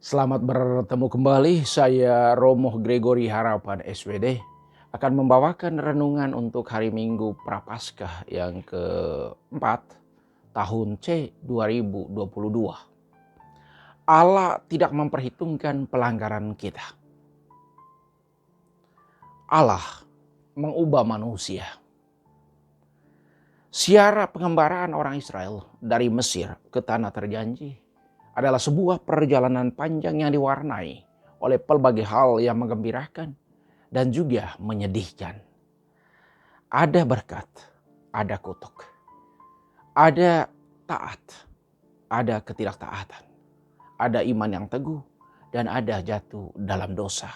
Selamat bertemu kembali, saya Romo Gregory Harapan SWD akan membawakan renungan untuk hari Minggu Prapaskah yang keempat tahun C 2022. Allah tidak memperhitungkan pelanggaran kita. Allah mengubah manusia. Siara pengembaraan orang Israel dari Mesir ke Tanah Terjanji adalah sebuah perjalanan panjang yang diwarnai oleh pelbagai hal yang menggembirakan dan juga menyedihkan. Ada berkat, ada kutuk, ada taat, ada ketidaktaatan, ada iman yang teguh, dan ada jatuh dalam dosa.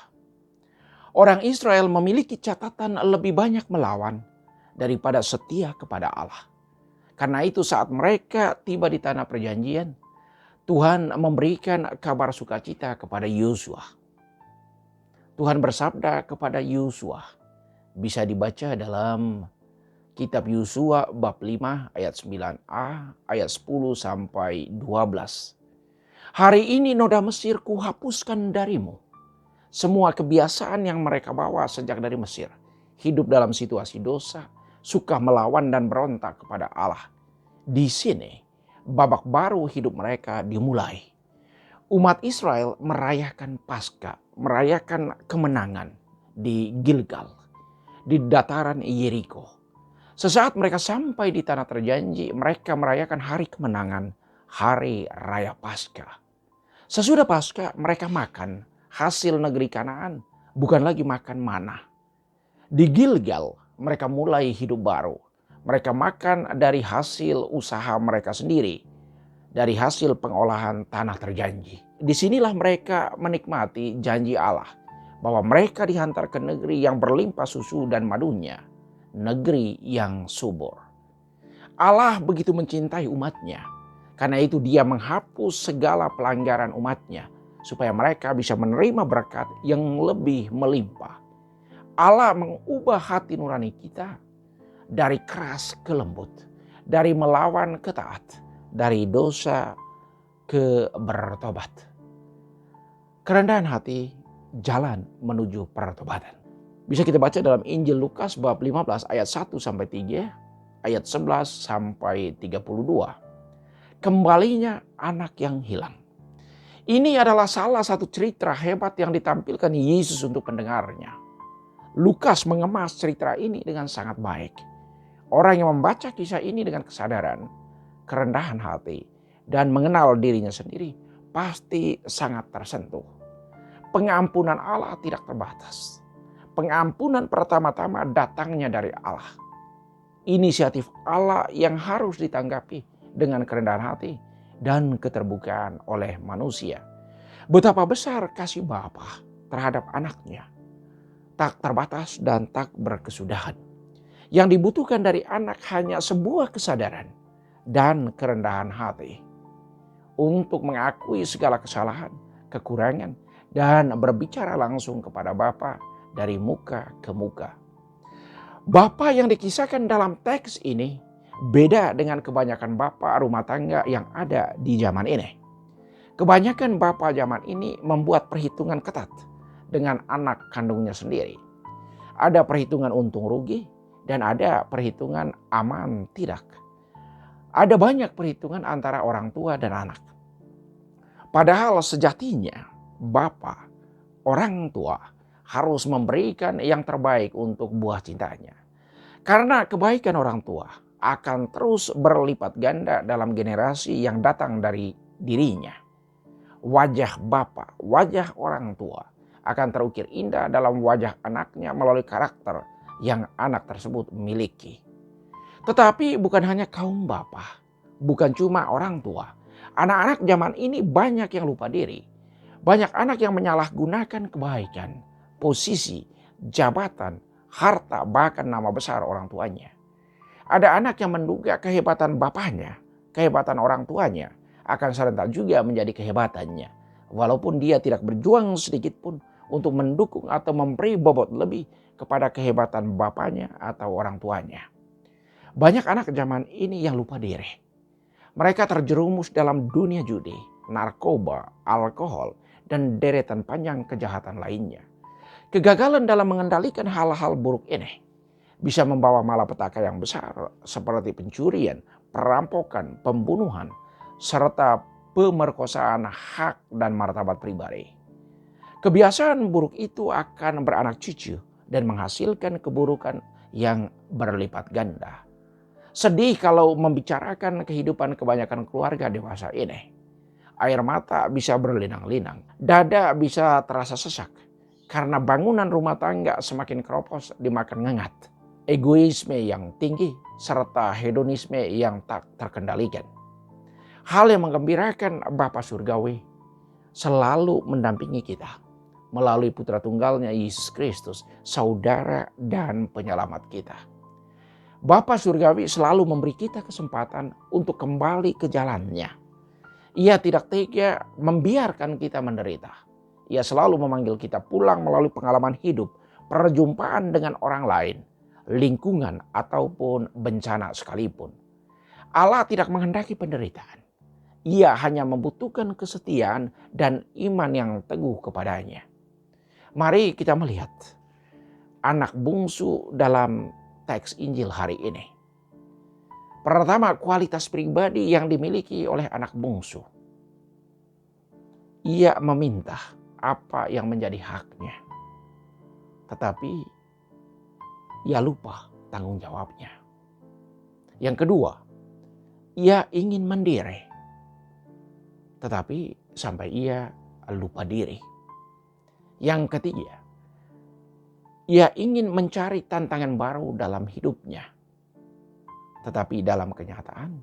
Orang Israel memiliki catatan lebih banyak melawan daripada setia kepada Allah. Karena itu saat mereka tiba di tanah perjanjian, Tuhan memberikan kabar sukacita kepada Yosua. Tuhan bersabda kepada Yosua, bisa dibaca dalam kitab Yosua bab 5 ayat 9a, ayat 10 sampai 12. Hari ini noda Mesir kuhapuskan darimu. Semua kebiasaan yang mereka bawa sejak dari Mesir. Hidup dalam situasi dosa, suka melawan dan berontak kepada Allah. Di sini babak baru hidup mereka dimulai. Umat Israel merayakan Paskah, merayakan kemenangan di Gilgal, di dataran Yeriko. Sesaat mereka sampai di tanah terjanji, mereka merayakan hari kemenangan, hari raya Paskah. Sesudah Paskah mereka makan hasil negeri Kanaan, bukan lagi makan mana. Di Gilgal mereka mulai hidup baru. Mereka makan dari hasil usaha mereka sendiri, dari hasil pengolahan tanah terjanji. Disinilah mereka menikmati janji Allah bahwa mereka dihantar ke negeri yang berlimpah susu dan madunya, negeri yang subur. Allah begitu mencintai umatnya, karena itu dia menghapus segala pelanggaran umatnya supaya mereka bisa menerima berkat yang lebih melimpah. Allah mengubah hati nurani kita dari keras ke lembut, dari melawan ke taat, dari dosa ke bertobat. Kerendahan hati, jalan menuju pertobatan. Bisa kita baca dalam Injil Lukas bab 15 ayat 1 sampai 3, ayat 11 sampai 32. Kembalinya anak yang hilang. Ini adalah salah satu cerita hebat yang ditampilkan Yesus untuk pendengarnya. Lukas mengemas cerita ini dengan sangat baik. Orang yang membaca kisah ini dengan kesadaran, kerendahan hati, dan mengenal dirinya sendiri pasti sangat tersentuh. Pengampunan Allah tidak terbatas. Pengampunan pertama-tama datangnya dari Allah. Inisiatif Allah yang harus ditanggapi dengan kerendahan hati dan keterbukaan oleh manusia. Betapa besar kasih Bapa terhadap anaknya, tak terbatas dan tak berkesudahan. Yang dibutuhkan dari anak hanya sebuah kesadaran dan kerendahan hati untuk mengakui segala kesalahan, kekurangan, dan berbicara langsung kepada Bapa dari muka ke muka. Bapa yang dikisahkan dalam teks ini beda dengan kebanyakan bapa rumah tangga yang ada di zaman ini. Kebanyakan bapa zaman ini membuat perhitungan ketat dengan anak kandungnya sendiri. Ada perhitungan untung rugi dan ada perhitungan aman tidak. Ada banyak perhitungan antara orang tua dan anak. Padahal sejatinya bapa, orang tua harus memberikan yang terbaik untuk buah cintanya. Karena kebaikan orang tua akan terus berlipat ganda dalam generasi yang datang dari dirinya. Wajah bapa, wajah orang tua akan terukir indah dalam wajah anaknya melalui karakter yang anak tersebut miliki. Tetapi bukan hanya kaum bapa, bukan cuma orang tua. Anak-anak zaman ini banyak yang lupa diri. Banyak anak yang menyalahgunakan kebaikan, posisi, jabatan, harta, bahkan nama besar orang tuanya. Ada anak yang menduga kehebatan bapaknya, kehebatan orang tuanya akan serentak juga menjadi kehebatannya. Walaupun dia tidak berjuang sedikit pun untuk mendukung atau memberi bobot lebih kepada kehebatan bapaknya atau orang tuanya. Banyak anak zaman ini yang lupa diri. Mereka terjerumus dalam dunia judi, narkoba, alkohol, dan deretan panjang kejahatan lainnya. Kegagalan dalam mengendalikan hal-hal buruk ini bisa membawa malapetaka yang besar seperti pencurian, perampokan, pembunuhan, serta pemerkosaan hak dan martabat pribadi. Kebiasaan buruk itu akan beranak cucu dan menghasilkan keburukan yang berlipat ganda. Sedih kalau membicarakan kehidupan kebanyakan keluarga dewasa ini. Air mata bisa berlinang-linang, dada bisa terasa sesak, karena bangunan rumah tangga semakin keropos dimakan ngengat. Egoisme yang tinggi serta hedonisme yang tak terkendalikan. Hal yang menggembirakan Bapa Surgawi selalu mendampingi kita melalui Putra Tunggalnya Yesus Kristus, saudara dan penyelamat kita. Bapa Surgawi selalu memberi kita kesempatan untuk kembali ke jalannya. Ia tidak tega membiarkan kita menderita. Ia selalu memanggil kita pulang melalui pengalaman hidup, perjumpaan dengan orang lain, lingkungan ataupun bencana sekalipun. Allah tidak menghendaki penderitaan. Ia hanya membutuhkan kesetiaan dan iman yang teguh kepadanya. Mari kita melihat anak bungsu dalam teks Injil hari ini. Pertama, kualitas pribadi yang dimiliki oleh anak bungsu. Ia meminta apa yang menjadi haknya. Tetapi ia lupa tanggung jawabnya. Yang kedua, ia ingin mandiri. Tetapi sampai ia lupa diri. Yang ketiga, ia ingin mencari tantangan baru dalam hidupnya. Tetapi dalam kenyataan,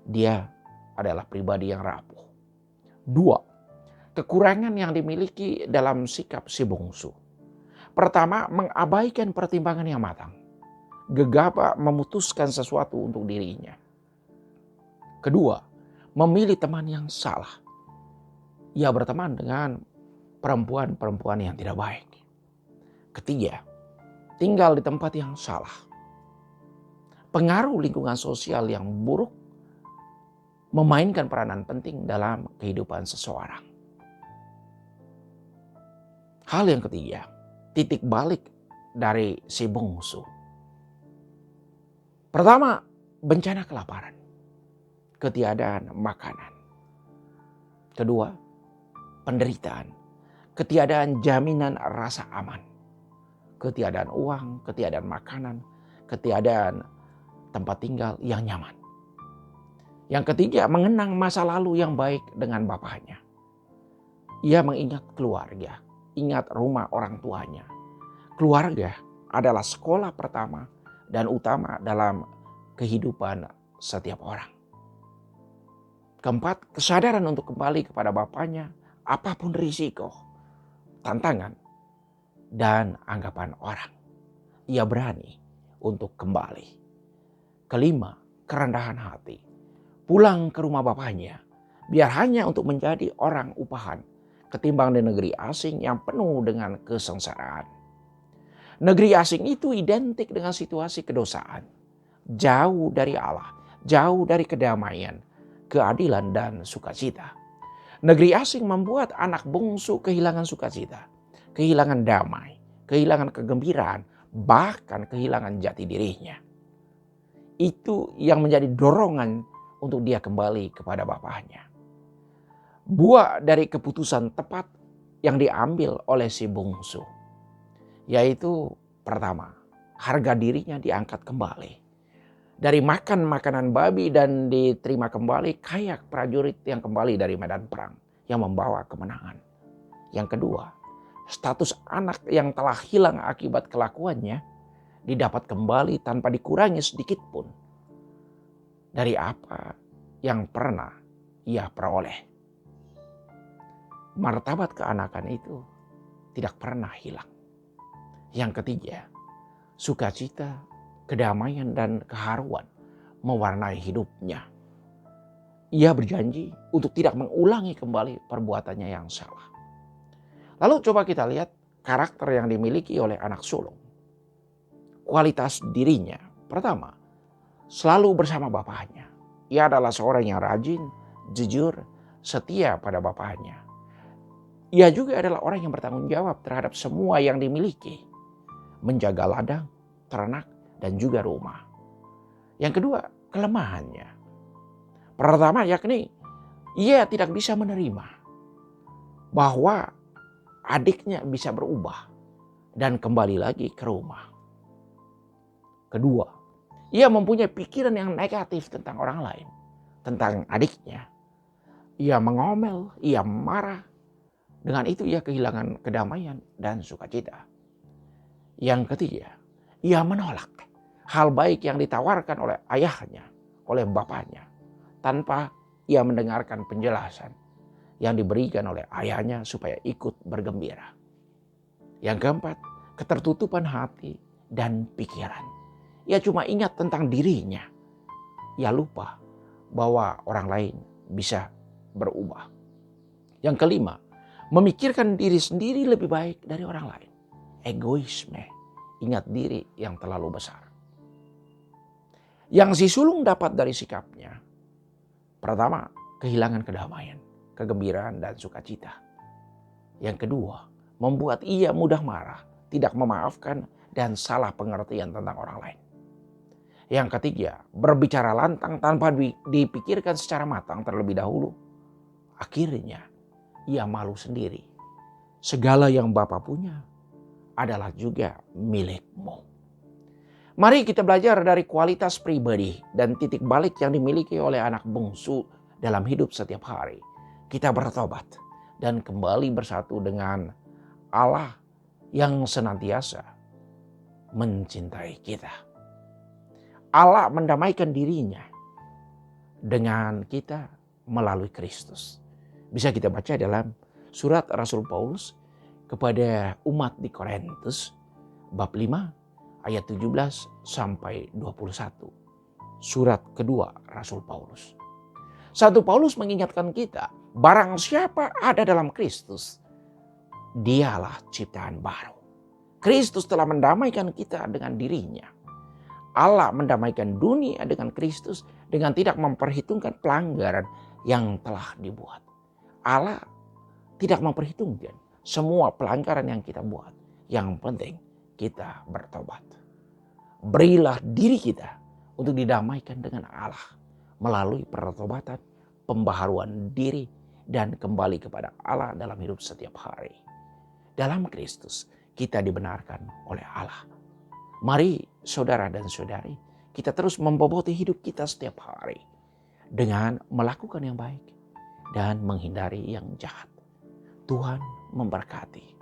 dia adalah pribadi yang rapuh. Dua, kekurangan yang dimiliki dalam sikap si bungsu. Pertama, mengabaikan pertimbangan yang matang. Gegabah memutuskan sesuatu untuk dirinya. Kedua, memilih teman yang salah. Ia berteman dengan perempuan-perempuan yang tidak baik. Ketiga, tinggal di tempat yang salah. Pengaruh lingkungan sosial yang buruk memainkan peranan penting dalam kehidupan seseorang. Hal yang ketiga, titik balik dari si bungsu. Pertama, bencana kelaparan, ketiadaan makanan. Kedua, penderitaan, ketiadaan jaminan rasa aman. Ketiadaan uang, ketiadaan makanan, ketiadaan tempat tinggal yang nyaman. Yang ketiga, mengenang masa lalu yang baik dengan bapaknya. Ia mengingat keluarga, ingat rumah orang tuanya. Keluarga adalah sekolah pertama dan utama dalam kehidupan setiap orang. Keempat, kesadaran untuk kembali kepada bapaknya apapun risiko, tantangan, dan anggapan orang. Ia berani untuk kembali. Kelima, kerendahan hati. Pulang ke rumah bapaknya, biar hanya untuk menjadi orang upahan, ketimbang di negeri asing yang penuh dengan kesengsaraan. Negeri asing itu identik dengan situasi kedosaan. Jauh dari Allah, jauh dari kedamaian, keadilan, dan sukacita. Negeri asing membuat anak bungsu kehilangan sukacita, kehilangan damai, kehilangan kegembiraan, bahkan kehilangan jati dirinya. Itu yang menjadi dorongan untuk dia kembali kepada bapaknya. Buah dari keputusan tepat yang diambil oleh si bungsu, yaitu pertama, harga dirinya diangkat kembali. Dari makan makanan babi dan diterima kembali kayak prajurit yang kembali dari medan perang yang membawa kemenangan. Yang kedua, status anak yang telah hilang akibat kelakuannya didapat kembali tanpa dikurangi sedikit pun dari apa yang pernah ia peroleh. Martabat keanakan itu tidak pernah hilang. Yang ketiga, sukacita, kedamaian, dan keharuan mewarnai hidupnya. Ia berjanji untuk tidak mengulangi kembali perbuatannya yang salah. Lalu coba kita lihat karakter yang dimiliki oleh anak sulung. Kualitas dirinya, pertama, selalu bersama bapaknya. Ia adalah seorang yang rajin, jujur, setia pada bapaknya. Ia juga adalah orang yang bertanggung jawab terhadap semua yang dimiliki. Menjaga ladang, ternak, dan juga rumah. Yang kedua, kelemahannya. Pertama yakni ia tidak bisa menerima bahwa adiknya bisa berubah dan kembali lagi ke rumah. Kedua, ia mempunyai pikiran yang negatif tentang orang lain, tentang adiknya. Ia mengomel, ia marah. Dengan itu ia kehilangan kedamaian dan sukacita. Yang ketiga, ia menolak hal baik yang ditawarkan oleh ayahnya, oleh bapaknya, tanpa ia mendengarkan penjelasan yang diberikan oleh ayahnya supaya ikut bergembira. Yang keempat, ketertutupan hati dan pikiran. Ia cuma ingat tentang dirinya. Ia lupa bahwa orang lain bisa berubah. Yang kelima, memikirkan diri sendiri lebih baik dari orang lain. Egoisme, ingat diri yang terlalu besar. Yang si sulung dapat dari sikapnya, pertama, kehilangan kedamaian, kegembiraan, dan sukacita. Yang kedua, membuat ia mudah marah, tidak memaafkan, dan salah pengertian tentang orang lain. Yang ketiga, berbicara lantang tanpa dipikirkan secara matang terlebih dahulu. Akhirnya, ia malu sendiri. Segala yang Bapa punya adalah juga milikmu. Mari kita belajar dari kualitas pribadi dan titik balik yang dimiliki oleh anak bungsu dalam hidup setiap hari. Kita bertobat dan kembali bersatu dengan Allah yang senantiasa mencintai kita. Allah mendamaikan dirinya dengan kita melalui Kristus. Bisa kita baca dalam surat Rasul Paulus kepada umat di Korintus bab 5 ayat 17 sampai 21. Surat kedua Rasul Paulus. Satu Paulus mengingatkan kita, barang siapa ada dalam Kristus, dialah ciptaan baru. Kristus telah mendamaikan kita dengan dirinya. Allah mendamaikan dunia dengan Kristus dengan tidak memperhitungkan pelanggaran yang telah dibuat. Allah tidak memperhitungkan semua pelanggaran yang kita buat. Yang penting kita bertobat. Berilah diri kita untuk didamaikan dengan Allah melalui pertobatan, pembaharuan diri, dan kembali kepada Allah dalam hidup setiap hari. Dalam Kristus kita dibenarkan oleh Allah. Mari saudara dan saudari, kita terus memboboti hidup kita setiap hari dengan melakukan yang baik dan menghindari yang jahat. Tuhan memberkati.